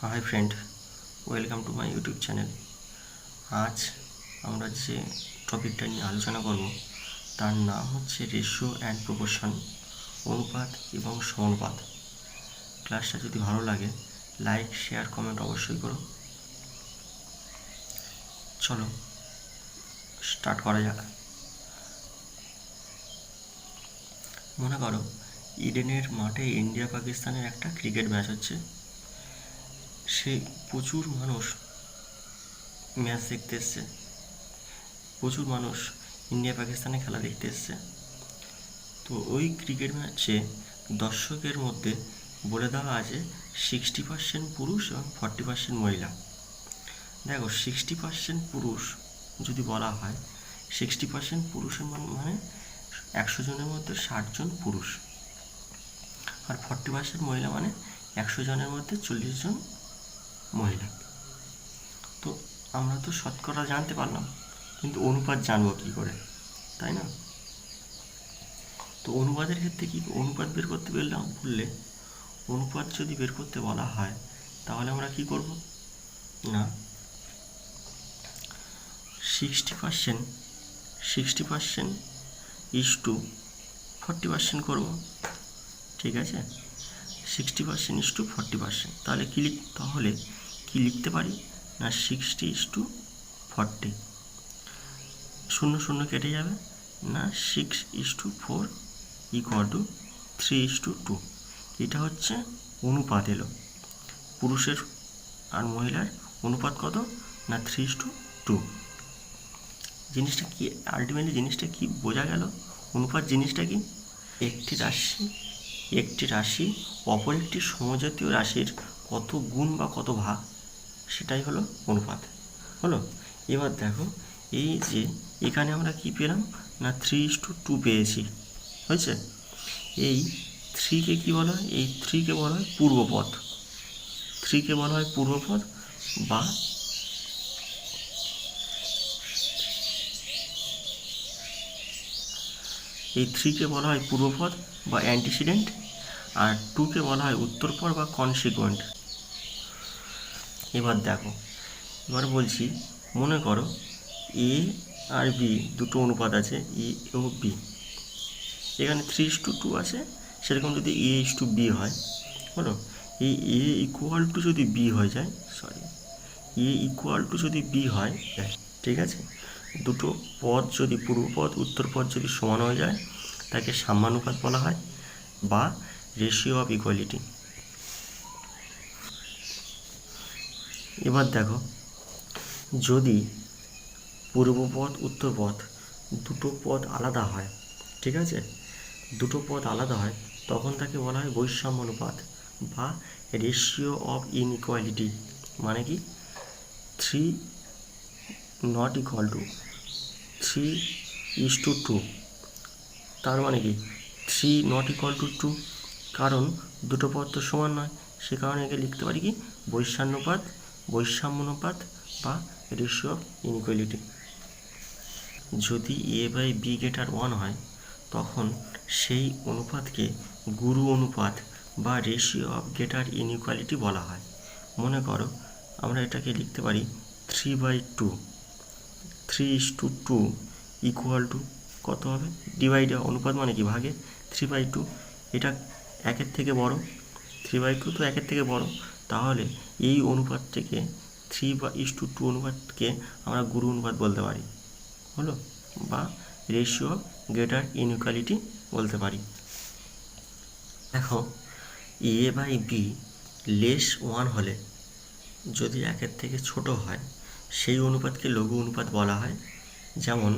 Hi friend, welcome to my YouTube channel. আজ আমরা যে টপিকটা নিয়ে আলোচনা করব তার নাম হচ্ছে রেশিও অ্যান্ড প্রপোর্শন, অনুপাত এবং সমানুপাত। ক্লাসটা যদি ভালো লাগে লাইক, শেয়ার, কমেন্ট অবশ্যই করো। চলো স্টার্ট করা যাক। মনে করো ইডেনের মাঠে ইন্ডিয়া পাকিস্তানের একটা ক্রিকেট ম্যাচ হচ্ছে। সে প্রচুর মানুষ ম্যাচ দেখতে এসছে, প্রচুর মানুষ ইন্ডিয়া পাকিস্তানে খেলা দেখতে এসছে। তো ওই ক্রিকেট ম্যাচে দর্শকের মধ্যে বলে দেওয়া আছে 60% পুরুষ এবং 40% মহিলা। দেখো 60% পুরুষ যদি বলা হয়, 60% পুরুষের মানে 100 জনের মধ্যে 60 জন পুরুষ, আর 40% মহিলা মানে 100 জনের মধ্যে 40 জন মহিলা। তো আমরা তো শতকরা জানতে পারলাম, কিন্তু অনুপাত জানবো কী করে, তাই না? তো অনুপাতের ক্ষেত্রে কি অনুপাত বের করতে বললে অনুপাত যদি বের করতে বলা হয় তাহলে আমরা কি করব না 60% ইজ টু 40% করব। ঠিক আছে, 60% ইজ টু 40%। তাহলে কি লিখতে পারি না 60:40, 0 কেটে যাবে না 6:4 = 3:2। এটা হচ্ছে অনুপাত এলো। পুরুষের আর মহিলার অনুপাত কত না 3:2। জিনিসটা কি আলটিমেটলি জিনিসটা কি বোঝা গেল? অনুপাত জিনিসটা কি? একটি রাশি অপর একটি সমজাতীয় রাশির কত গুণ বা কত ভাগ, সেটাই হলো অনুপাত। হলো, এবার দেখো এই যে এখানে আমরা কি পেলাম না 3:2 পেয়েছি, হয়েছে। এই 3কে কি বলা হয়? এই 3কে বলা হয় পূর্বপদ। 3কে বলা হয় পূর্বপদ বা অ্যান্টিসিডেন্ট, আর 2কে বলা হয় উত্তরপর বা কনসিকুয়েন্ট। এবার দেখো, এবার বলছি মনে করো এ আর বি দুটো অনুপাত আছে, এ ও বি। এখানে 3:2 আছে, সেরকম যদি A:B হয়, হলো, এই A ইকুয়াল টু যদি বি হয়ে যায়, ঠিক আছে, দুটো পদ যদি পূর্বপদ উত্তরপদ যদি সমান হয়ে যায় তাকে সাম্যানুপাত বলা হয় বা রেশিও অফ ইকুয়ালিটি। এবার দেখো যদি পূর্বপদ উত্তরপদ দুটো পদ আলাদা হয়, ঠিক আছে, দুটো পদ আলাদা হয় তখন তাকে বলা হয় বৈষম্যানুপাত বা রেশিও অফ ইনইকুয়ালিটি। মানে কি 3:2। তার মানে কি 3:2, কারণ দুটো পদ তো সমান নয়, সে কারণে একে লিখতে পারি কি বৈষম্যানুপাত বা রেশিও অফ ইনইকুয়ালিটি। যদি A/B > 1 হয় তখন সেই অনুপাতকে গুরু অনুপাত বা রেশিও অফ গ্রেটার ইনইকুয়ালিটি বলা হয়। মনে করো আমরা এটাকে লিখতে পারি 3/2, 3:2 ইকুয়াল টু কত হবে? ডিভাইডে অনুপাত মানে কি ভাগে 3/2। এটা একের থেকে বড়, 3/2 তো একের থেকে বড়, তাহলে এই অনুপাতটিকে 3:2 অনুপাতকে আমরা গুরু অনুপাত বলতে পারি, হলো, বা রেশিও অফ গ্রেটার ইনইকুয়ালিটি বলতে পারি। দেখো A/B <1 হলে, যদি একের থেকে ছোট হয় সেই অনুপাতকে লঘু অনুপাত বলা হয়। যেমন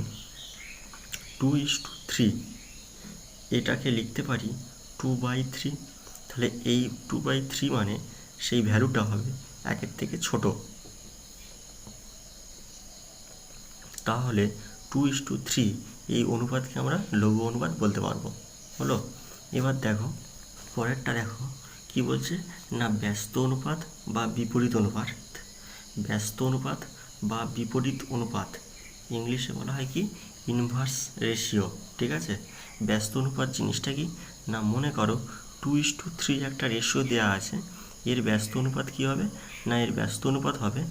2:3, এটাকে লিখতে পারি 2/3। তাহলে এই 2/3 মানে সেই ভ্যালুটা হবে একের থেকে ছোট, তাহলে 2:3 এই অনুপাতকে আমরা লঘু অনুপাত বলতে পারবো, হলো। এবার দেখো পরেরটা, দেখো কি বলছে না ব্যস্ত অনুপাত বা বিপরীত অনুপাত। ব্যস্ত অনুপাত বা বিপরীত অনুপাত ইংলিশে বলা হয় কি ইনভার্স রেশিও। ঠিক আছে, ব্যস্ত অনুপাত জিনিসটা কি না মনে করো 2:3 একটা রেশিও দেওয়া আছে, এর ব্যস্ত অনুপাত কী হবে না, এর ব্যস্ত অনুপাত হবে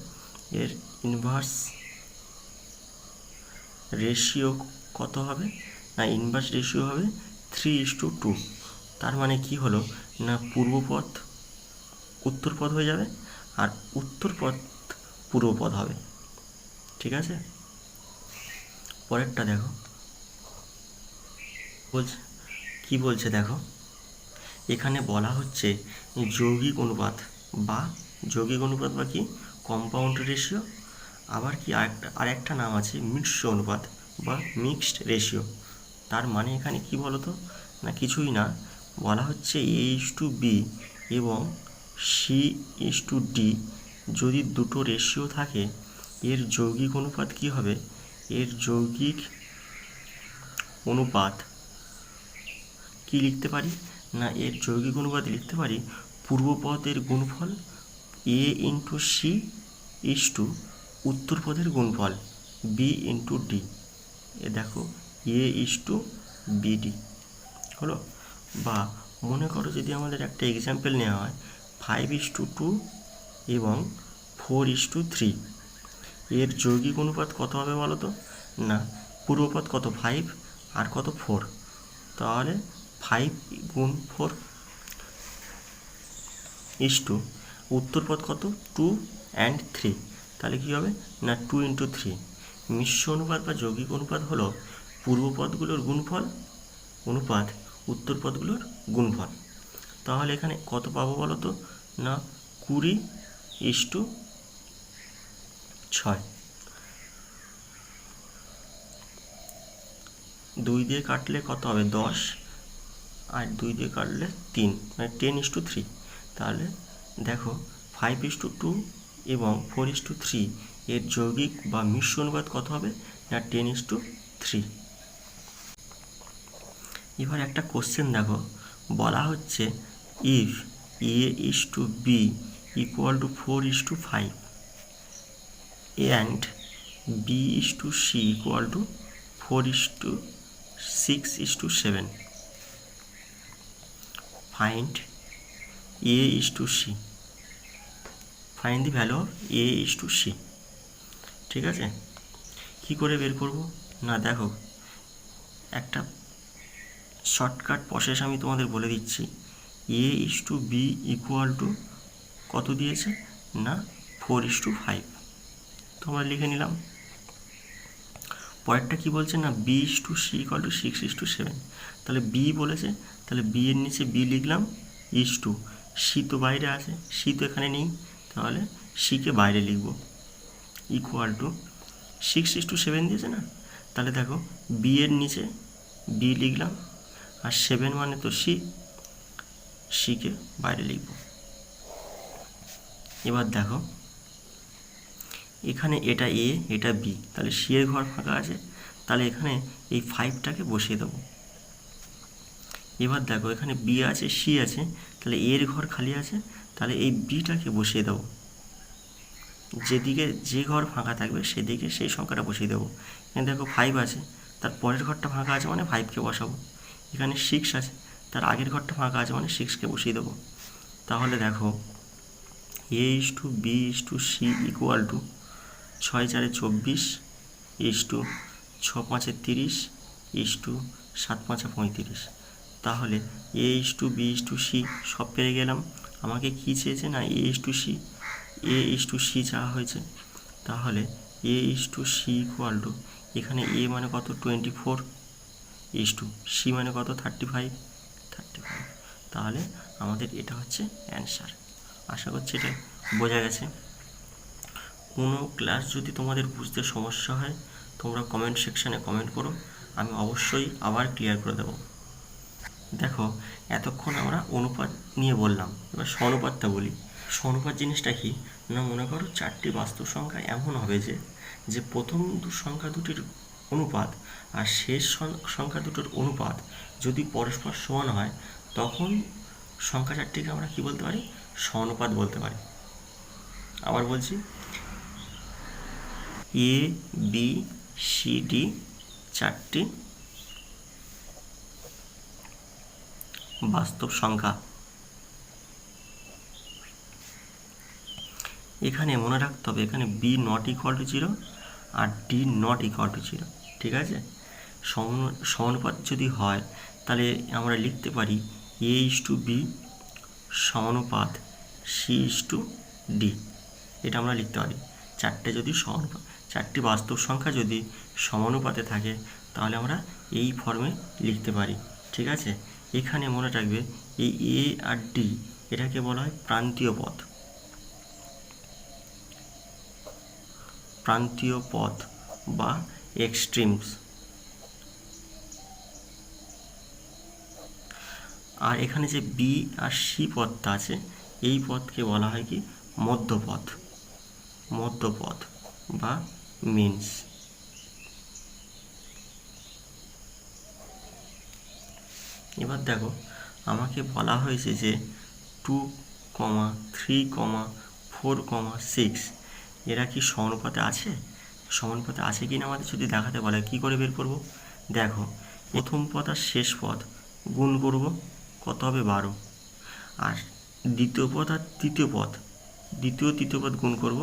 এর ইনভার্স রেশিও কত হবে না, ইনভার্স রেশিও হবে 3:2। তার মানে কি হলো না, পূর্বপদ উত্তরপদ হয়ে যাবে আর উত্তরপদ পূর্বপদ হবে। ঠিক আছে, পরেরটা দেখো বলছে কি বলছে দেখো, এখানে বলা হচ্ছে যৌগিক অনুপাত বা কি কম্পাউন্ড রেশিও, আবার কি আরেকটা নাম আছে মিশ্র অনুপাত বা মিক্সড রেশিও। তার মানে এখানে কি বলতো না, কিছুই না, বলা হচ্ছে A:B এবং C:D যদি দুটো রেশিও থাকে, এর যৌগিক অনুপাত কি হবে, এর যৌগিক অনুপাত কি লিখতে পারি না, এর যৌগিক অনুপাত লিখতে পারি পূর্বপদের গুণফল A:C উত্তরপদের গুণফল B:D। এ দেখো A:BD হলো। বা মনে করো যদি আমাদের একটা এক্সাম্পল নেওয়া হয় 5:2 এবং 4:3, এর যৌগিক অনুপাত কত হবে বলো তো না, পূর্বপদ কত 5 আর কত 4, তাহলে 5 গুণ 4 ইস্টু উত্তরপদ কত 2 and 3, তাহলে কী হবে না 2:3। মিশ্র অনুপাত বা যৌগিক অনুপাত হলো পূর্বপদগুলোর গুণফল অনুপাত উত্তরপদগুলোর গুণফল। তাহলে এখানে কত পাবো বলো তো না 20:6। 2 দিয়ে কাটলে কত হবে 10 আর 2 দিয়ে কাটলে 3, মানে 10:3। তাহলে দেখো 5:2 এবং 4:3 এর যৌগিক বা মিশ্র অনুপাত কত হবে না 10:3। এবার একটা কোশ্চেন দেখো, বলা হচ্ছে if A:B equal to 4:5 and B:C equal to 4:6:7, find A:C, find the value of A:C। ঠিক আছে, কি করে বের করব না, দেখো একটা শর্টকাট প্রসেস আমি তোমাদের বলে দিচ্ছি। A:B ইকুয়াল টু কত দিয়েছে না 4:5, তোমরা লিখে নিলাম। পরেরটা কি বলছে না B:C ইকুয়াল টু 6:7, তাহলে B বলেছে, তাহলে B এর নিচে B লিখলাম, C তো বাইরে আছে, C তো এখানে নেই, তাহলে Cকে বাইরে লিখব, ইকুয়াল টু 6:7 দিয়েছে না, তাহলে দেখো B এর নিচে B লিখলাম আর 7 মানে তো Cকে বাইরে লিখব। এবার দেখো এখানে এটা A এটা B, তাহলে C এর ঘর ফাঁকা আছে, তাহলে এখানে এই 5টাকে বসিয়ে দেবো। এবার দেখো এখানে B আছে C আছে, তাহলে A এর ঘর খালি আছে, তাহলে এই Bটাকে বসিয়ে দেবো, যেদিকে যে ঘর ফাঁকা থাকবে সেদিকে সেই সংখ্যাটা বসিয়ে দেবো। এখানে দেখো 5 আছে, তার পরের ঘরটা ফাঁকা আছে মানে 5কে বসাবো। এখানে 6 আছে, তার আগের ঘরটা ফাঁকা আছে মানে 6কে বসিয়ে দেবো। তাহলে দেখো A:B:C ইকুয়াল টু 6×4 = 24 6×5 = 30 7×5 = 35। তাহলে A:B:C সব পেয়ে গেলাম। আমাকে কি চেয়েছে না A:C চাওয়া হয়েছে, তাহলে A:C ইকুয়াল টু এখানে A মানে কত 24 C মানে কত 35। তাহলে আমাদের এটা হচ্ছে অ্যান্সার। আশা করছি এটা বোঝা গেছে। কোনো ক্লাস যদি তোমাদের বুঝতে সমস্যা হয় তোমরা কমেন্ট সেকশানে কমেন্ট করো, আমি অবশ্যই আবার ক্লিয়ার করে দেবো। দেখো এতক্ষণ আমরা অনুপাত নিয়ে বললাম, এবার সনুপাতটা বলি। সনুপাত জিনিসটা কি না, মনে করো 4টি বাস্তব সংখ্যা এমন হবে যে প্রথম সংখ্যা দুটির অনুপাত আর শেষ সংখ্যা দুটোর অনুপাত যদি পরস্পর সমান হয়, তখন সংখ্যা 4টিকে আমরা কি বলতে পারি, সনুপাত বলতে পারি। আবার বলছি, A:B:C:D 4টি বাস্তব সংখ্যা এখানে মনে রাখতে হবে এখানে বি নট ইকুয়াল টু 0 আর ডি নট ইকুয়াল টু 0, ঠিক আছে। সমানুপাত যদি হয় তাহলে আমরা লিখতে পারি এ ইস টু বি সমানুপাত সি ইস টু ডি, এটা আমরা লিখতে পারি। চারটি বাস্তব সংখ্যা যদি সমানুপাতে থাকে তাহলে আমরা এই ফর্মে লিখতে পারি, ঠিক আছে। এখানে মনে রাখবে এই এ আর ডি এটাকে বলা হয় প্রান্তীয় পথ বা এক্সট্রিমস। আর এখানে যে বি আর সি পথটা আছে এই পথকে বলা হয় কি মধ্যপথ বা মিনস। এবার দেখো আমাকে বলা হয়েছে যে 2, 3, 4, 6 এরা কি সমানুপাতে আছে কি না আমাদের যদি দেখাতে বলে কি করে বের করব। দেখো প্রথম পদ আর শেষ পদ গুণ করব, কত হবে 12। আর দ্বিতীয় পদ আর তৃতীয় পদ গুণ করব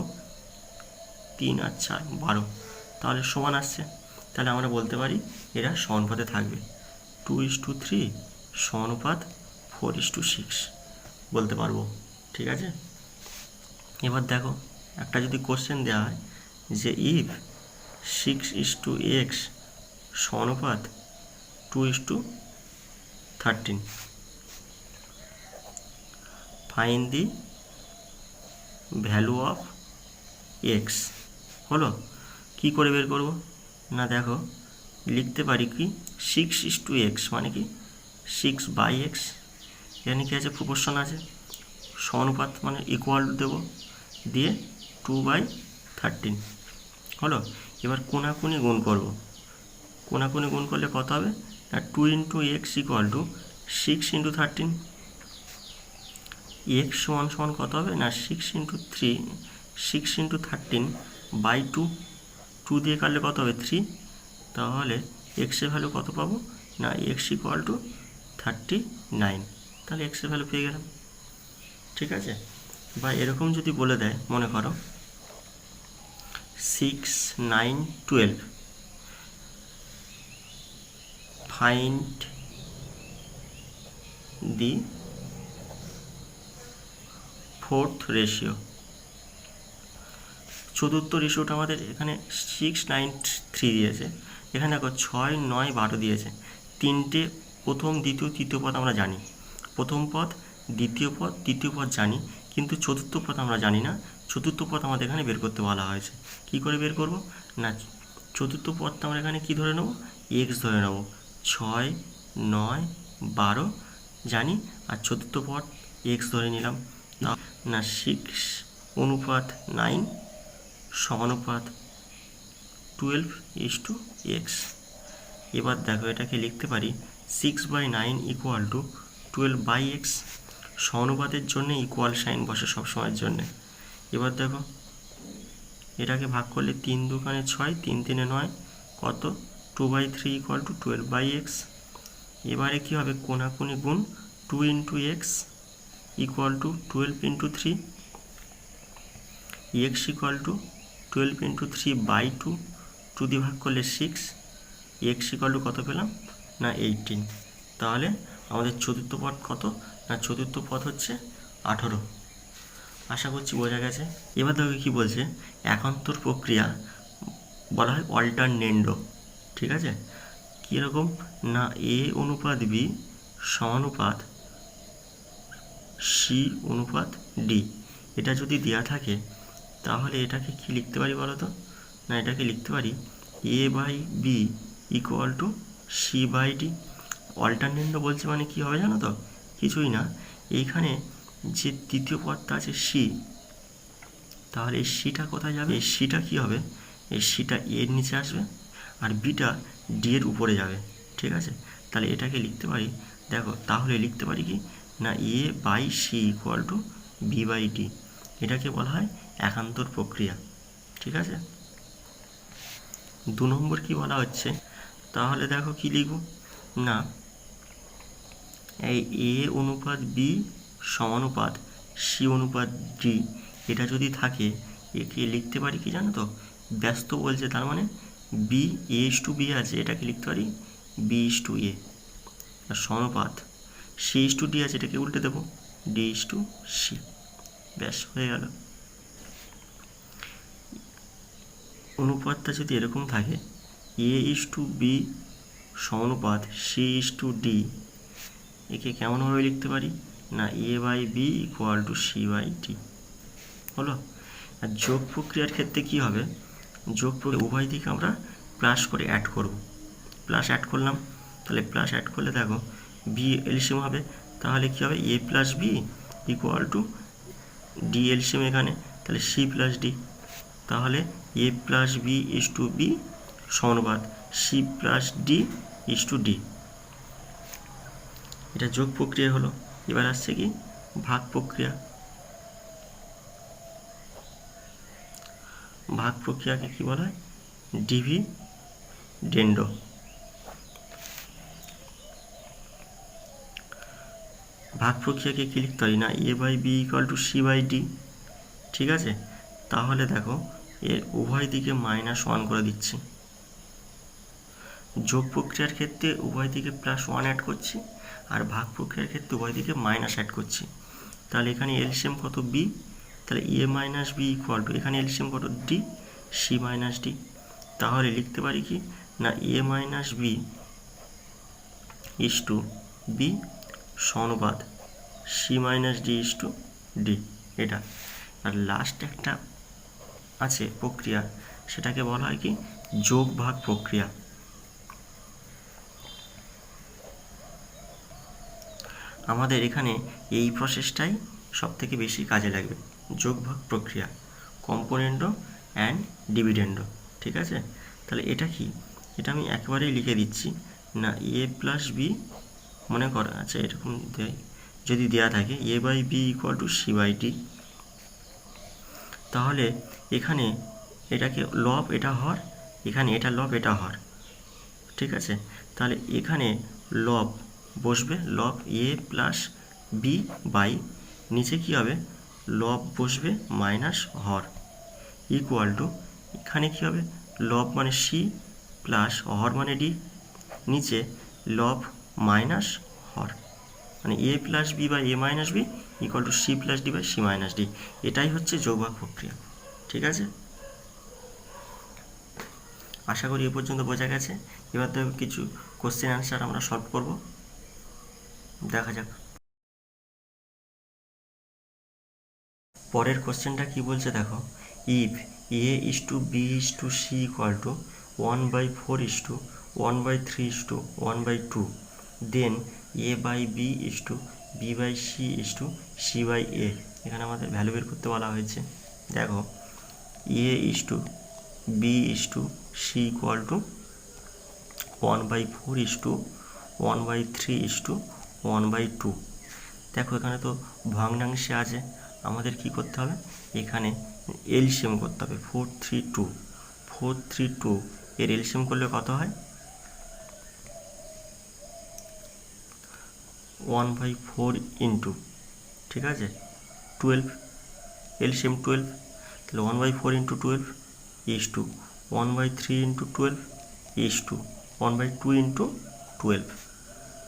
3 আর 4 12, তাহলে সমান আসছে। তাহলে আমরা বলতে পারি এরা সমানুপাতে থাকবে। 2:3 সমানুপাত 4:6 বলতে পারবো, ঠিক আছে। এবার দেখো একটা যদি কোশ্চেন দেওয়া হয় যে if 6:x সমানুপাত 2:13 find the value of x, হলো কি করে বের করব না, দেখো লিখতে পারি কি 6:x মানে কি 6/x, এখানে কি আছে প্রপোর্শন আছে, সমানুপাত মানে ইকুয়াল দেব দিয়ে 2/13 হলো। এবার কোনাকুনি গুণ করব, কোনাকুনি গুণ করলে কত হবে না 2 × x = 6 × 13, x সমান কত হবে না 6 × 13/2, 2 দিয়ে কাটলে কত হবে 3, তাহলে x এর ভ্যালু কত পাবো না x = 39, তাহলে x এর ভ্যালু পেয়ে গেলাম, ঠিক আছে। বা এরকম যদি বলে দেয় মনে করো 6, 9, 12 ফাইন্ড দি ফোর্থ রেশিও, চতুর্থ রেশিওটা আমাদের এখানে 6, 9, 3 দিয়েছে, এখানে দেখো 6, 9, 12 দিয়েছে। তিনটে প্রথম দ্বিতীয় তৃতীয় পদ আমরা জানি, প্রথম পদ দ্বিতীয় পদ তৃতীয় পদ জানি, কিন্তু চতুর্থ পদ আমরা জানি না। চতুর্থ পদ আমাদের এখানে বের করতে বলা হয়েছে, কি করে বের করব না চতুর্থ পদটা আমরা এখানে কি ধরে নেব x ধরে নেব, 6, 9, 12 জানি, আর চতুর্থ পদ x ধরে নিলাম না 6:9 সমানুপাত 12:x। এবার দেখো এটাকে লিখতে পারি 6/9 = 12/x, সমানুপাতের জন্য ইকুয়াল সাইন বসে সবসময়ের জন্যে। এবার দেখো এটাকে ভাগ করলে 3 × 2 = 6, 3 × 3 = 9, কত 2/3 = 12/x। এবারে কি হবে কোনাকুনি গুণ 2 × x = 12 × 3, x = 12 × 3/2, 2 দিয়ে ভাগ করলে 6, x = কত পেলাম না 18, তাহলে আমাদের চতুর্থ পদ কত না চতুর্থ পদ হচ্ছে 18। আশা করছি বোঝা গেছে। এবার দেখো কী বলছে, একান্তর প্রক্রিয়া বলা হয় অল্টারনেন্ডো, ঠিক আছে। কীরকম না a/b সমানুপাত c/d, এটা যদি দেওয়া থাকে তাহলে এটাকে কি লিখতে পারি বলো তো না এটাকে লিখতে পারি a/b = c/d। অল্টারনেন্ডো বলছে মানে কি হবে জানো তো, কিছুই না, এইখানে যে তৃতীয় পদটা আছে সি, তাহলে এই সিটা কোথায় যাবে, এই সিটা কি হবে এই সিটা এর নিচে আসবে আর বিটা ডি এর উপরে যাবে, ঠিক আছে। তাহলে এটাকে লিখতে পারি, দেখো তাহলে লিখতে পারি কি না a/c = b/d, এটাকে বলা হয় একান্তর প্রক্রিয়া, ঠিক আছে। 2 নম্বর কি বলা হচ্ছে, তাহলে দেখো কি লিখব না এই a/b সমানুপাত সি অনুপাত ডি, এটা যদি থাকে একে লিখতে পারি কি জানো তো, ব্যস্ত বলছে, তার মানে B A is to B আছে, এটাকে লিখতে পারি বি ইস টু এ। আর সমানুপাত সি ইস টু ডি আছে, এটাকে উল্টে দেবো ডি ইস টু সি। ব্যাস হয়ে গেল। অনুপাতটা যদি এরকম থাকে এ ইস টু বি সমানুপাত সি ইস টু ডি, একে কেমনভাবে লিখতে পারি না A by B equal to C by D হলো। আর যোগ প্রক্রিয়ার ক্ষেত্রে কি হবে, যোগ প্রক্রিয়া উভয় দিকে আমরা প্লাস করে অ্যাড করব। প্লাস অ্যাড করলাম, তাহলে প্লাস অ্যাড করলে দেখো বি এলসিএম হবে, তাহলে কী হবে A plus B equal to D LCM এখানে, তাহলে সি প্লাস ডি, তাহলে A plus B is to B সমানুপাত C plus D is to D. এটা যোগ প্রক্রিয়া হলো। এবার আসছে কি ভাগ প্রক্রিয়া। ভাগ প্রক্রিয়াকে কি বলা হয় ডিভিডেন্ড। ভাগ প্রক্রিয়াকে কি লিখতে পারি না A by B equal to C by D. ঠিক আছে, তাহলে দেখো এর উভয় দিকে -1 করে দিচ্ছি। যোগ প্রক্রিয়ার ক্ষেত্রে উভয় দিকে +1 অ্যাড করছি, আর ভাগ প্রক্রিয়ার ক্ষেত্রে উভয় দিকে মাইনাস অ্যাড করছি। তাহলে এখানে এলসিএম কত বি, তাহলে A minus B equal to এখানে এলসিএম কত ডি, সি মাইনাস ডি। তাহলে লিখতে পারি কি না A minus B is to B সমানুপাত C minus D is to D, এটা। আর লাস্ট একটা আছে প্রক্রিয়া, সেটাকে বলা হয় কি যোগ ভাগ প্রক্রিয়া। আমাদের এখানে এই প্রসেসটাই সব থেকে বেশি কাজে লাগবে, যোগ ভাগ প্রক্রিয়া, কম্পোনেন্ডো অ্যান্ড ডিভিডেন্ডো। ঠিক আছে, তাহলে এটা কি, এটা আমি একেবারেই লিখে দিচ্ছি না এ প্লাস বি, মনে করো আচ্ছা এরকম যদি দেওয়া থাকে A by B equal to C by D, তাহলে এখানে এটাকে লব এটা হর, এখানে এটা লব এটা হর। ঠিক আছে, তাহলে এখানে লব বসবে লব এ প্লাস বি বাই, নিচে কী হবে লব বসবে মাইনাস হর ইকুয়াল টু, এখানে কী হবে লব মানে সি প্লাস হর মানে ডি, নিচে লব মাইনাস হর, মানে A plus B by A minus B equal to C plus D by C minus D. এটাই হচ্ছে যোগভাগ প্রক্রিয়া। ঠিক আছে, আশা করি এ পর্যন্ত বোঝা গেছে। এবার তো কিছু কোশ্চেন অ্যান্সার আমরা সলভ করব, দেখা যাক। পরের কোশ্চেনটা কি বলছে দেখো, if A is to B is to C equal to 1/4 is to 1/3 is to 1/2, then A by B is to B by C is to C by A. এখানে আমাদের ভ্যালু বের করতে বলা হয়েছে। দেখো A is to B is to C equal to 1/4 is to 1/3 is to 1/2। দেখো এখানে তো ভগ্নাংশে আছে, আমাদের কি করতে হবে এখানে এলসিএম করতে হবে। 432 এর এলসিএম করলে কত হয় 1/4 ইন্টু, ঠিক আছে 12, এলসিএম 12, তাহলে 1/4 into 12 is to 1/3 into 12 is to 1/2 into 12।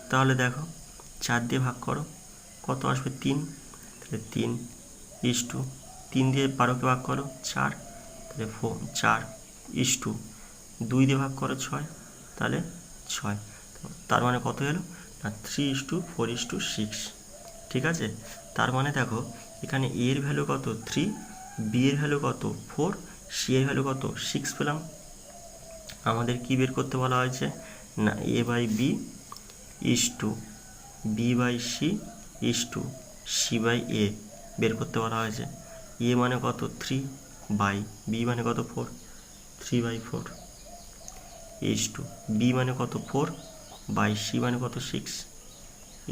তাহলে দেখো 4 দিয়ে ভাগ করো, কত আসবে 3, তাহলে 3 ইস টু 3 দিয়ে 12কে ভাগ করো 4, তাহলে 4 ইস টু 2 দিয়ে ভাগ করো 6, তাহলে 6। তার মানে কত এলো না 3:4:6। ঠিক আছে, তার মানে দেখো এখানে এ এর ভ্যালু কত 3, বি এর ভ্যালু কত 4, সি এর ভ্যালু কত 6 পেলাম। আমাদের কি বের করতে বলা হয়েছে না A by B is to B by C is to C by A বের করতে বলা হয়েছে। এ মানে কত 3 বাই বি মানে কত 4, 3/4 ইস টু বি মানে কত 4 বাই সি মানে কত 6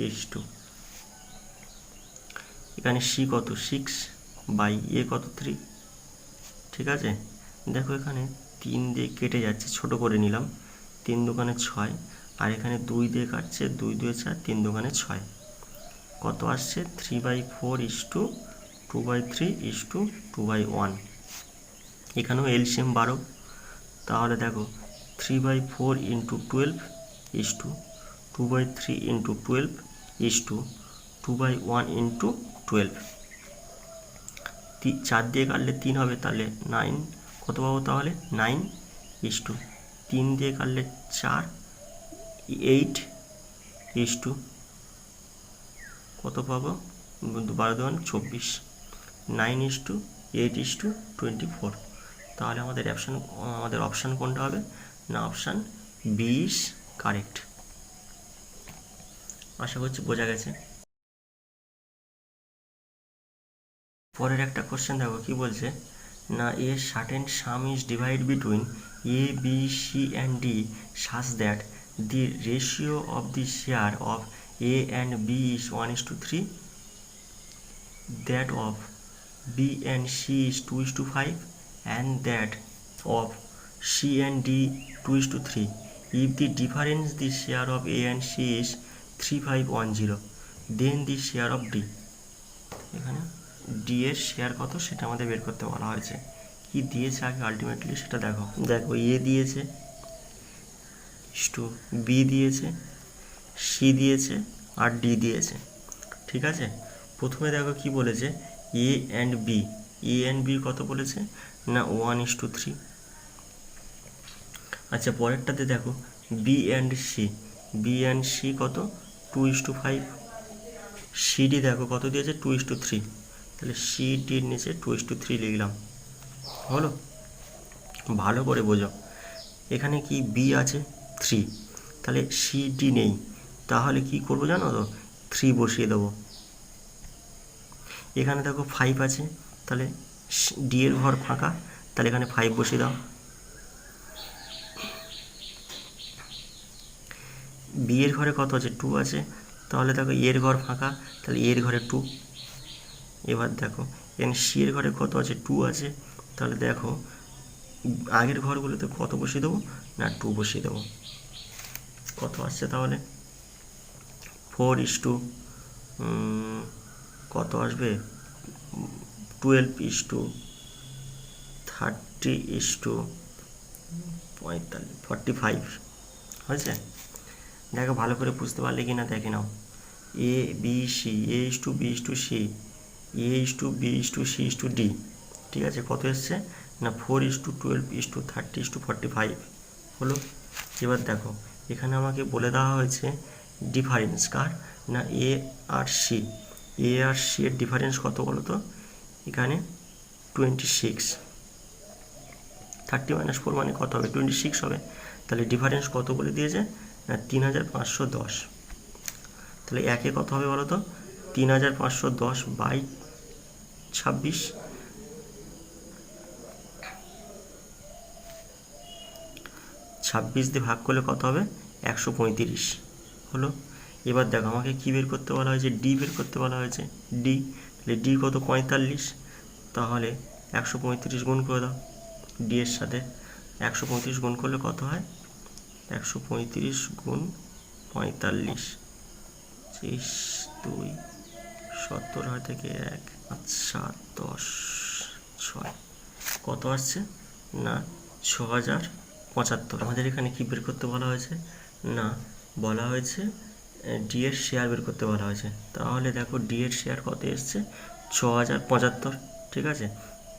ইস টু এখানে সি কত 6 বাই এ কত 3। ঠিক আছে, দেখো এখানে 3 দিয়ে কেটে যাচ্ছে, ছোট করে নিলাম, 3 দুগুণে 6, আর এখানে 2 দিয়ে কাটছে, 2 2 4, 3 দুগুণে 6, কত আসছে 3/4 ইস টু 2/3:2/1। এখানেও এলসিএম 12, তাহলে দেখো 3/4 × 12 2/3 × 12 2/1 × 12। 4 দিয়ে কাটলে 3 হবে, তাহলে 9 কত পাবো, তাহলে 9:3 দিয়ে কাটলে 4 8 কত পাবো, 12 2 24 9:8:24। তাহলে আমাদের অপশান কোনটা হবে না, অপশান 20 কারেক্ট। আশা করছি বোঝা গেছে। পরের একটা কোশ্চেন দেখো কি বলছে না, a certain sum is divide between A B C and D such that the ratio of the share of A and B is 1:3, that of B and C is 2:5, and that of C and D 2:3. If the difference the share of A and C is 3510, then the share of D, এখানে D এর share কত সেটা আমাদের বের করতে বলা হয়েছে। কি দিয়েছে আগে আলটিমেটলি সেটা দেখো A দিয়েছে, B দিয়েছে, C দিয়েছে আর D দিয়েছে, ঠিক আছে। প্রথমে দেখো কি বলেছে, এ অ্যান্ড বি কত বলেছে না 1:3। আচ্ছা পরেরটাতে দেখো বি অ্যান্ড সি কত 2:5। সিডি দেখো কত দিয়েছে 2:3, তাহলে সিডির নিচে 2:3 লিখলাম, হলো। ভালো করে বোঝো, এখানে কি বি আছে 3, তাহলে সিডি নেই, তাহলে কি করবো জানো তো, 3 বসিয়ে দেবো। এখানে দেখো 5 আছে, তাহলে ডি এর ঘর ফাঁকা, তাহলে এখানে 5 বসিয়ে দাও। বি এর ঘরে কত আছে 2 আছে, তাহলে দেখো এর ঘর ফাঁকা, তাহলে এর ঘরে 2। এবার দেখো এখানে সি এর ঘরে কত আছে 2 আছে, তাহলে দেখো আগের ঘরগুলোতে কত বসিয়ে দেবো না 2 বসিয়ে দেবো। কত আসছে তাহলে 4 কত আসবে 12:30:45 হয়েছে। দেখো ভালো করে বুঝতে পারলে কি না দেখে নাও, এ বি সি, A:B:C, A:B:C:D, ঠিক আছে। কত এসছে না 4:12:30:45 হলো। এবার দেখো এখানে আমাকে বলে দেওয়া হয়েছে ডিফারেন্স কার না এ আর সি এর ডিফারেন্স কত বলো তো, এখানে 26। 30 - 4 মানে কত হবে 26 হবে, তাহলে ডিফারেন্স কত বলে দিয়েছে না 3510। তাহলে একে কত হবে বলো তো 3510/26, 26 দিয়ে ভাগ করলে কত হবে 135 হলো। এবার দেখো আমাকে কি বের করতে বলা হয়েছে, ডি বের করতে বলা হয়েছে, ডি, তাহলে ডি কত 45, তাহলে 135 গুণ করে দাও ডি এর সাথে। 135 গুণ করলে কত হয় 135 গুণ 45, 23 2 70 হয় থেকে 1 7 10 6 কত আসছে না 6075। আমাদের এখানে কি বের করতে বলা হয়েছে না বলা হয়েছে ডি এর শেয়ার বের করতে বলা হয়েছে, তাহলে দেখো ডি এর শেয়ার কত এসছে 6075, ঠিক আছে।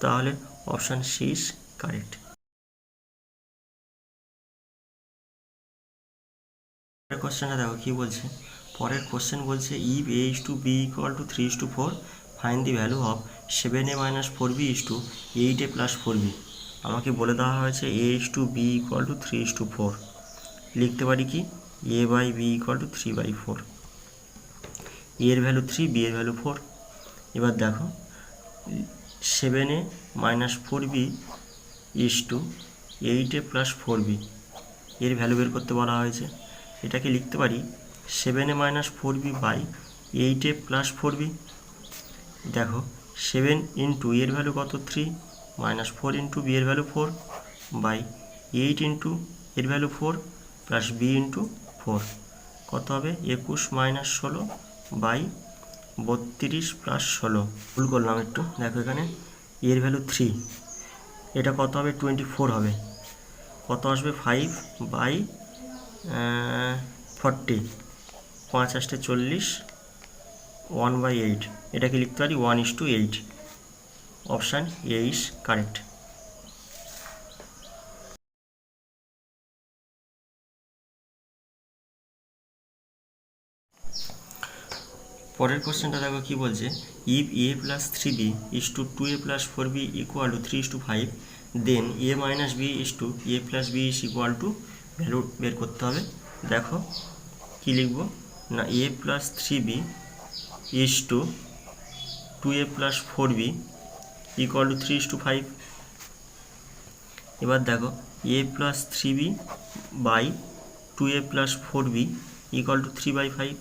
তাহলে অপশান সি ইজ কারেক্ট। পরের কোশ্চেনটা দেখো কি বলছে, পরের কোশ্চেন বলছে if A:B = 3:4, find the value of 7A - 4B 8A + 4B। আমাকে বলে দেওয়া হয়েছে A:B = 3:4, লিখতে পারি কি A/B = 3/4, এর ভ্যালু 3, বি এর ভ্যালু 4। এবার দেখো 7A - 4B 8A + 4B, এর ভ্যালু বের করতে বলা হয়েছে। এটাকে লিখতে পারি 7A - 4B / 8A + 4B। দেখো 7 ইন্টু এর ভ্যালু কত 3, -4 ইন্টু বি এর ভ্যালু 4 বাই 8 ইন্টু এর ভ্যালু 4 প্লাস বি ইন্টু 4 কত হবে 21 - 16 বাই 32 প্লাস 16, ভুল করলাম একটু, দেখো এখানে এর ভ্যালু 3, এটা কত হবে 24 হবে, কত আসবে 5/40, 5 আসতে 40, 1/8, এটাকে লিখতে পারি 1:8, অপশান এ ইজ কারেক্ট। পরের কোশ্চেনটা দেখো কি বলছে, if a plus 3b is to 2a plus 4b equal to 3:5, then a minus b is to a plus b is equal to, value বের করতে হবে। দেখো কি লিখবো না, a plus 3b is to 2a plus 4b equal to 3:5। এবার দেখো a plus 3b by 2a plus 4b equal to 3/5,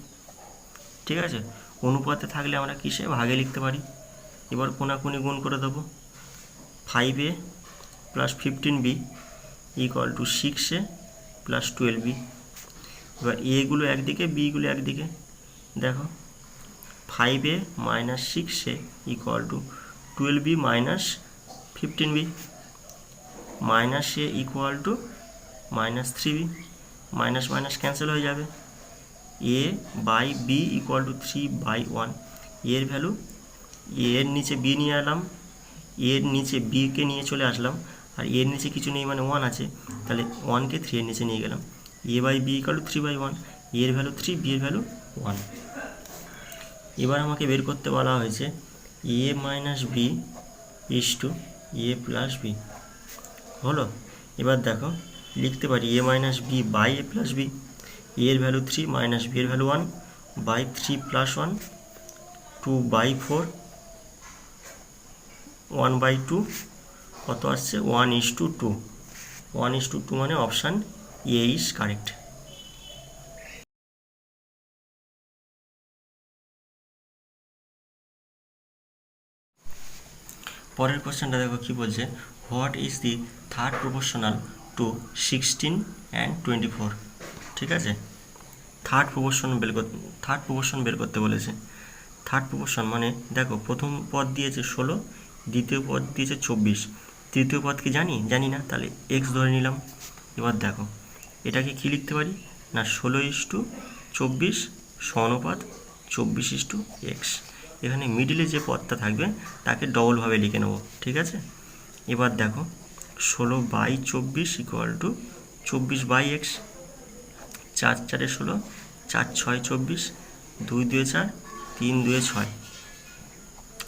ঠিক আছে। অনুপাতে থাকলে আমরা কিসে ভাগে লিখতে পারি, এবার কোনাকুনি গুণ করে দেবো, 5a plus 15b equal to 6a plus 12b। এবার এগুলো একদিকে, বিগুলো একদিকে, দেখো 5a minus 6a equal to 12b minus 15b, minus a equal to minus 3b, minus minus cancel হয়ে যাবে, a by B equal to 3/1, এর ভ্যালু, এর নিচে বি নিয়ে এলাম, এর নিচে বিকে নিয়ে চলে আসলাম, আর এর নিচে কিছু নেই মানে 1 আছে, তাহলে 1কে 3 এর নিচে নিয়ে গেলাম, a by B equal to 3/1, এর ভ্যালু 3, বি এর ভ্যালু 1। এবার আমাকে বের করতে বলা হয়েছে a minus B is to a plus B, হলো। এবার দেখো লিখতে পারি a minus B by a plus B, এর ভ্যালু 3 মাইনাস বি এর ভ্যালু 1 বাই 3 প্লাস 1, 2/4, 1/2, কত আসছে 1:2, 1:2 মানে অপশান এ ইজ কারেক্ট। পরের কোশ্চেনটা দেখো কি বলছে, what is the third proportional to 16 and 24, ঠিক আছে। থার্ড প্রপোর্শন বের করতে বলেছে। থার্ড প্রপোর্শন মানে দেখো প্রথম পদ দিয়েছে 16, দ্বিতীয় পদ দিয়েছে 24, তৃতীয় পদ কি জানি না, তাহলে এক্স ধরে নিলাম। এবার দেখো এটাকে কি লিখতে পারি না, 16:24 সমানুপাত 24:x, এখানে মিডিলে যে পদটা থাকবে তাকে ডবলভাবে লিখে নেব, ঠিক আছে। এবার দেখো 16/24 ইকুয়াল টু 24/x, 4 4 16, 4 6 24, 2 2 4, 3 2 6,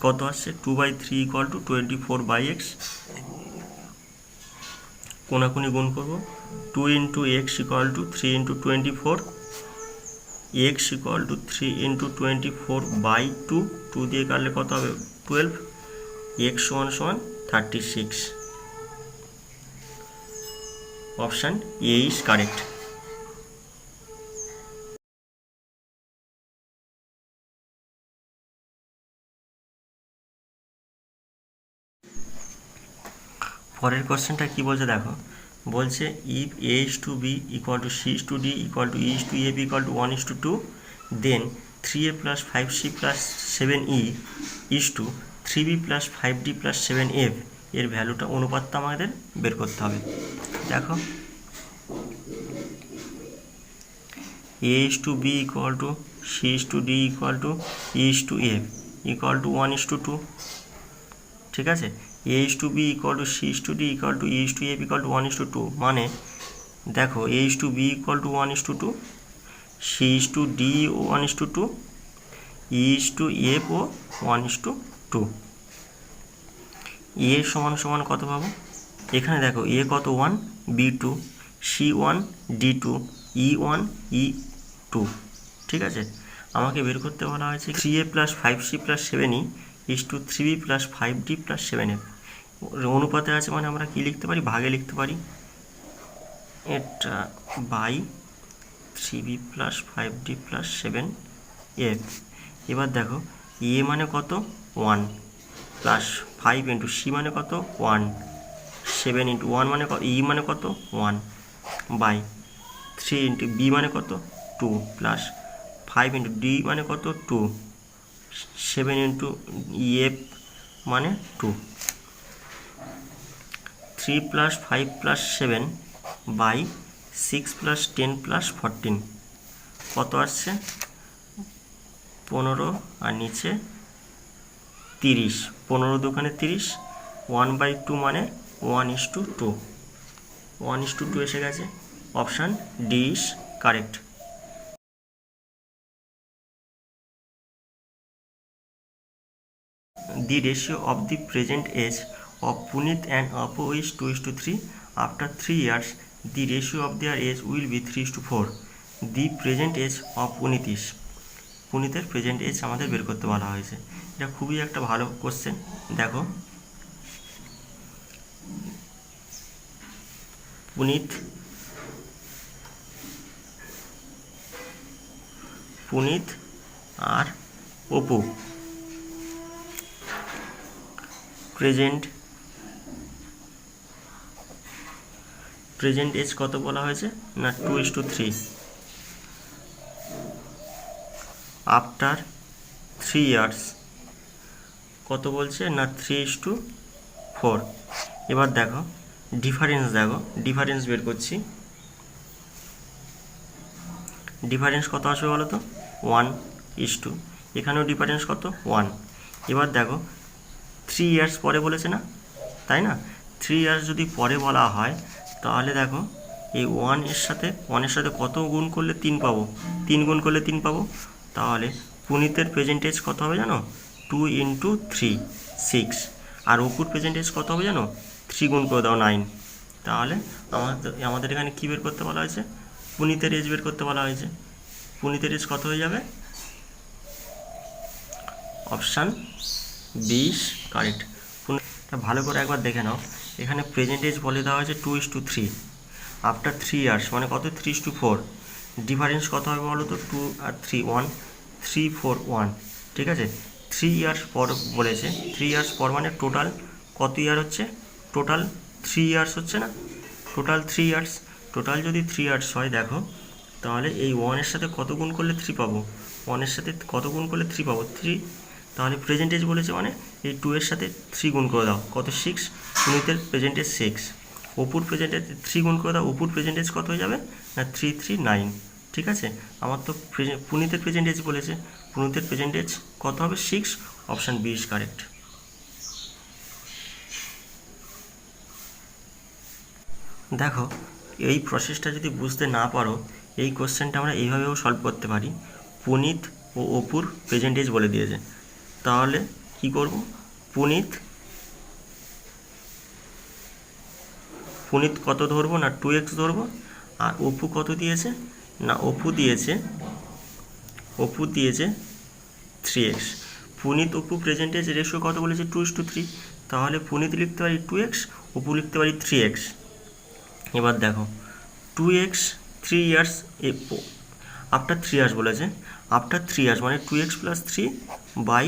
কত আসছে 2/3 ইকুয়াল টু 24/x, কোনাকুনি গুণ করবো, 2 into x equal to 3 into 24, x equal to 3 into 24/2, 2 দিয়ে কাটলে কত হবে 12, এক্স সমান সমান 36, অপশান এ ইজ কারেক্ট। পরের কোশ্চেনটা কি বলছে দেখো, বলছে if A is to B equal to C is to D equal to E is to A B equal to 1:2, then 3a plus 5c plus 7e is to 3b plus 5d plus 7f, এর ভ্যালুটা অনুপাতটা আমাদের বের করতে হবে। দেখো a is to B equal to C is to D equal to E is to F equal to 1:2, ঠিক আছে। a is to b equal to c is to d equal to e is to f equal to 1:2, মানে দেখো a is to b equal to 1:2, c is to d 1:2, e is to f O 1:2। a সমান সমান কত পাবো, এখানে দেখো a কত 1, b 2, c 1, d 2, e 1, e 2, ঠিক আছে। আমাকে বের করতে বলা হয়েছে 3a plus 5c plus 7e is to 3b plus 5d plus 7f, অনুপাতে আছে মানে আমরা কি লিখতে পারি, ভাগে লিখতে পারি, এটা by 3b plus 5d plus 7f। এবার দেখো এ মানে কত 1 প্লাস 5 ইন্টু সি মানে কত 1, 7 ইন্টু 1 মানে ই মানে কত 1 বাই 3 ইন্টু বি মানে কত 2 প্লাস 5 ইন্টু ডি মানে কত 2, 7 ইন্টু এফ মানে 2, 3 plus 5 plus 7 by 6 plus 10 plus 14 কত আসছে 15 আর নিচে 30, 15 দোকানে 30, 1/2 মানে 1:2, 1:2 এসে গেছে। Option D is correct. The ratio of the present age of Punit and Apu is 2:3. After 3 years, the ratio of their age will be 3:4. The present age of Punit is, পুনিতের present age আমাদের বের করতে বলা হয়েছে। এটা খুবই একটা ভালো কোশ্চেন। দেখো পুনিত আর অপু প্রেজেন্ট এজ কত বলা হয়েছে না 2:3। আফটার 3 ইয়ার্স কত বলছে না 3:4। এবার দেখো ডিফারেন্স বের করছি। ডিফারেন্স কত আসবে বলো তো 1:2, এখানেও ডিফারেন্স কত 1। এবার দেখো 3 ইয়ার্স পরে বলেছে না, তাই না? 3 ইয়ার্স যদি পরে বলা হয় তাহলে দেখো এই 1 এর সাথে কত গুণ করলে 3 পাবো, 3 গুণ করলে 3 পাবো। তাহলে পুনিতের প্রেজেন্টেজ কত হবে জানো 2 × 3 6, আর অপুর প্রেজেন্টেজ কত হবে জানো 3 গুণ করে দাও 9। তাহলে আমাদের এখানে কী বের করতে বলা হয়েছে পুনিতের এজ বের করতে বলা হয়েছে। পুনিতের এজ কত হয়ে যাবে অপশান 20 কারেক্ট। ভালো করে একবার দেখে নাও, এখানে প্রেজেন্ট এজ বলে দেওয়া হয়েছে 2:3। আফটার 3 ইয়ার্স মানে কত 3:4। ডিফারেন্স কত হবে বলো তো 2 আর 3 1, 3 4 1, ঠিক আছে। 3 ইয়ার্স পর বলেছে, 3 ইয়ার্স পর মানে টোটাল কত ইয়ার হচ্ছে টোটাল 3 ইয়ার্স হচ্ছে না, টোটাল 3 ইয়ার্স। টোটাল যদি 3 ইয়ার্স হয় দেখো তাহলে এই 1 এর সাথে কত গুণ করলে 3 পাবো, 1 এর সাথে কত গুণ করলে 3 পাবো 3। তাহলে প্রেজেন্টেজ বলেছে মানে এই 2 এর সাথে 3 গুণ করে দাও কত 6। পুনিতের প্রেজেন্টেজ 6, অপুর প্রেজেন্টেজ 3 গুণ করে দাও, অপুর প্রেজেন্টেজ কত হয়ে যাবে না 339, ঠিক আছে। আমার তো পুনিতের প্রেজেন্টেজ বলেছে, পুনিতের প্রেজেন্টেজ কত হবে 6, অপশান বি ইজ কারেক্ট। দেখো এই প্রসেসটা যদি বুঝতে না পারো এই কোশ্চেনটা আমরা এইভাবেও সলভ করতে পারি। পুনিত ও অপুর প্রেজেন্টেজ বলে দিয়েছে, তাহলে কি করব পুনিত কত ধরবো না 2x ধরবো, আর অপু কত দিয়েছে না অপু দিয়েছে 3x। Punit Apu percentage ratio কত বলেছে 2:3, তাহলে পুনিত লিখতে পারি 2x, অপু লিখতে পারি 3x। এবার দেখো 2x 3 ইয়ার্স আফটার 3 ইয়ার্স বলেছে, আফটার 3 ইয়ার্স মানে 2x + 3 by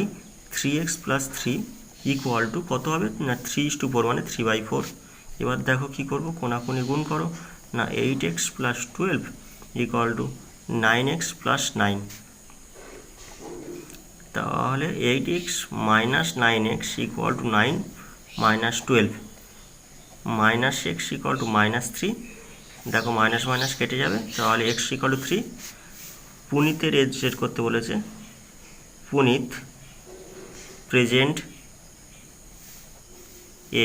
3x + 3 equal to কত হবে না 3:4 মানে 3/4। এবার দেখো কি করব কোনাকুনি গুণ করো না 8x + 12 ইকুয়াল টু 9x + 9। তাহলে 8x - 9x equal to 9 - 12 -x equal to -3। দেখো মাইনাস মাইনাস কেটে যাবে, তাহলে x ইকুয়াল টু 3। পুনিতের এজ সেট করতে বলেছে, Punit present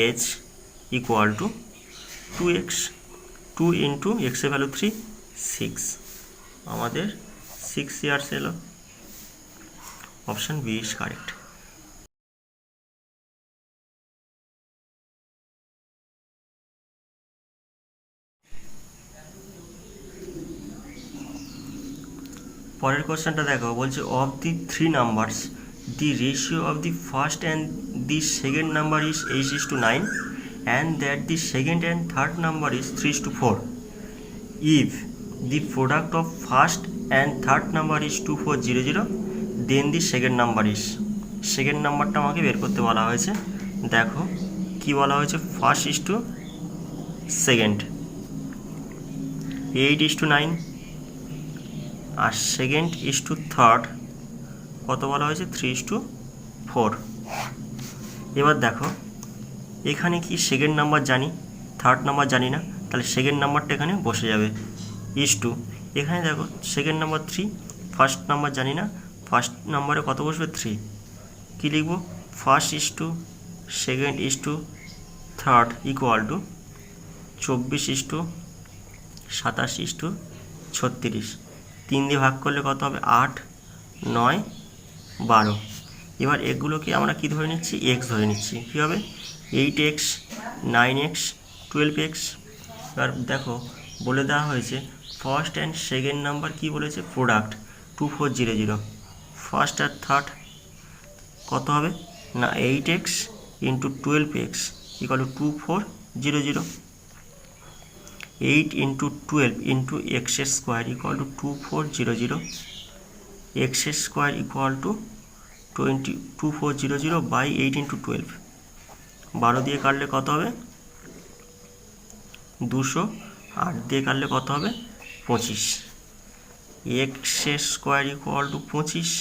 age equal to 2x, 2 × x এর ভ্যালু 3 6, আমাদের 6 ইয়ার্স এলো। Option B is correct. পরের কোশ্চেনটা দেখো বলছে of the 3 numbers the ratio of the first and the second number is 8:9 and that the second and third number is 3:4. If the product of first and third number is 2400 then the second number is, second নাম্বারটা আমাকে বের করতে বলা হয়েছে। দেখো কি বলা হয়েছে ফার্স্ট ইজ টু সেকেন্ড 8:9 আর সেকেন্ড ইজ টু থার্ড কত বলা হয়েছে 3:4। এবার দেখো এখানে কি সেকেন্ড নাম্বার জানি, থার্ড নাম্বার জানি না, তাহলে সেকেন্ড নাম্বারটা এখানে বসে যাবে ইস টু। এখানে দেখো সেকেন্ড নাম্বার 3, ফার্স্ট নাম্বার জানি না, ফার্স্ট নাম্বারে কত বসবে 3, কী লিখব first is to second is to third equal to 24:27:36, 3 দিয়ে ভাগ করলে কত হবে 8, 9, 12। এবার এগুলোকে আমরা কি ধরে নিচ্ছি, এক্স ধরে নিচ্ছি। কী হবে 8x, 9x, 12x। এবার দেখো বলে দেওয়া হয়েছে ফার্স্ট অ্যান্ড সেকেন্ড নাম্বার কি বলেছে, প্রোডাক্ট 2400, ফার্স্ট আর থার্ড কত হবে না 8x into 12x equal to 2400, 8 into 12 into X square equal to 2400, X square equal to 2400 by 8 into 12, 12 দিয়ে কাটলে কত হবে 200, 8 দিয়ে কাটলে কত হবে 25, X square equal to 25,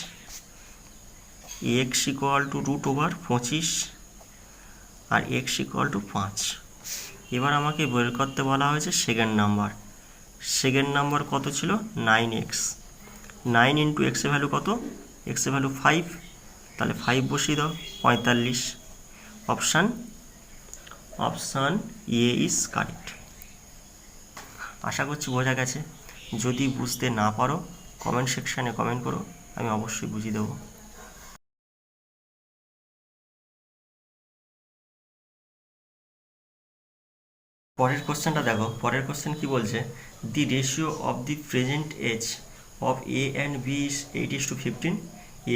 X equal to √25 আর এক্স ইকুয়াল টু 5। এবার আমাকে বের করতে বলা হয়েছে সেকেন্ড নাম্বার। সেকেন্ড নাম্বার কত ছিল 9x, 9 ইন্টু এক্সের ভ্যালু কত, এক্সের ভ্যালু 5, তাহলে 5 বসিয়ে দাও 45। Option A is correct. আশা করছি বোঝা গেছে। যদি বুঝতে না পারো কমেন্ট সেকশানে কমেন্ট করো, আমি অবশ্যই বুঝিয়ে দেবো। পরের কোশ্চেনটা দেখো, পরের কোশ্চেন কি বলছে, the ratio of the present age of A and B is 8:15,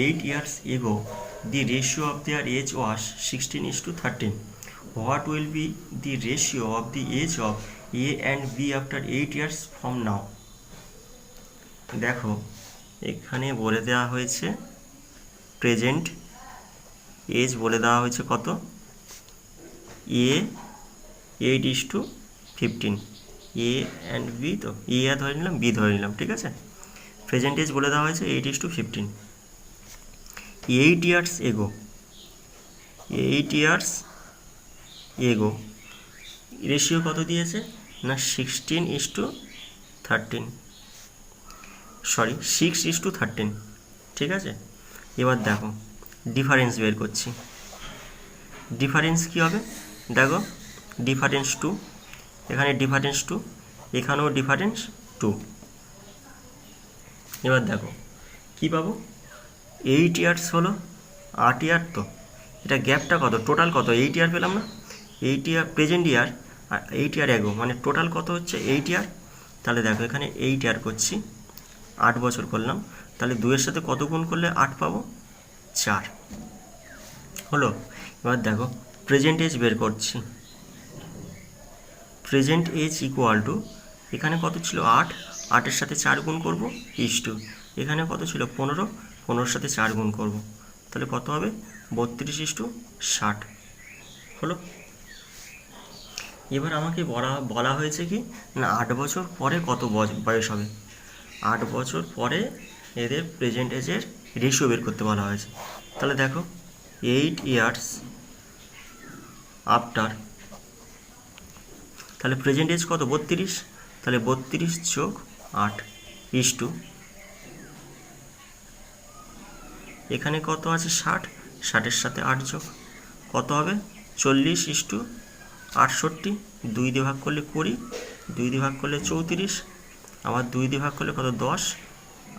8 years ago the ratio of their age was 16:13. What will be the ratio of the age of A and B after 8 years from now? দেখো এখানে বলে দেওয়া হয়েছে present age বলে দেওয়া হয়েছে কত, A 8:15, A and B, তো A ধরে নিলাম, B ধরে নিলাম, ঠিক আছে। প্রেজেন্ট এজ বলে দেওয়া হয়েছে 8:15, 8 years ago, 8 years ago ratio কত দিয়েছে না 16:13, সরি 6:13, ঠিক আছে। এবার দেখো ডিফারেন্স বের করছি। ডিফারেন্স কি হবে দেখো, ডিফারেন্স 2, এখানে ডিফারেন্স 2, এখানেও ডিফারেন্স 2। এবার দেখো কি পাবো, 8 ইয়ার্স হলো 8 ইয়ার, তো এটা গ্যাপটা কত, টোটাল কত 8 ইয়ার পেলাম না, 8 ইয়ার প্রেজেন্ট ইয়ার আর 8 ইয়ার এগো, মানে টোটাল কত হচ্ছে 8 ইয়ার। তাহলে দেখো এখানে 8 ইয়ার করছি, 8 বছর করলাম, তাহলে 2-এর সাথে কত গুণ করলে 8 পাবো, 4 হলো। এবার দেখো প্রেজেন্ট এজ বের করছি। প্রেজেন্ট এজ ইকুয়াল টু, এখানে কত ছিল 8, 8-এর সাথে 4 গুণ করবো ইস টু, এখানে কত ছিল 15, 15-এর সাথে 4 গুণ করবো, তাহলে কত হবে 32:60 হলো। এবার আমাকে বলা হয়েছে কি না 8 বছর পরে কত বয়স হবে, 8 বছর পরে এদের প্রেজেন্ট এজের রেশিও বের করতে বলা হয়েছে। তাহলে দেখো 8 ইয়ার্স আফটার, তাহলে প্রেজেন্ট এজ কত 32, তাহলে 32 + 8 ইস টু, এখানে কত আছে 60, 60-এর সাথে 8 যোগ কত হবে 40:68, 2 দিয়ে ভাগ করলে 20, 2 দিয়ে ভাগ করলে 34, আবার 2 দিয়ে ভাগ করলে কত 10,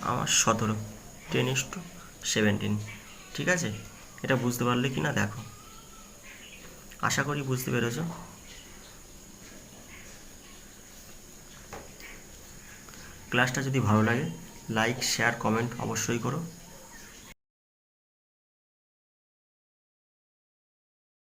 আবার 17, 10:17, ঠিক আছে। এটা বুঝতে পারলে কি না দেখো, আশা করি বুঝতে পেরেছ। ক্লাসটা যদি ভালো লাগে লাইক শেয়ার কমেন্ট অবশ্যই করো।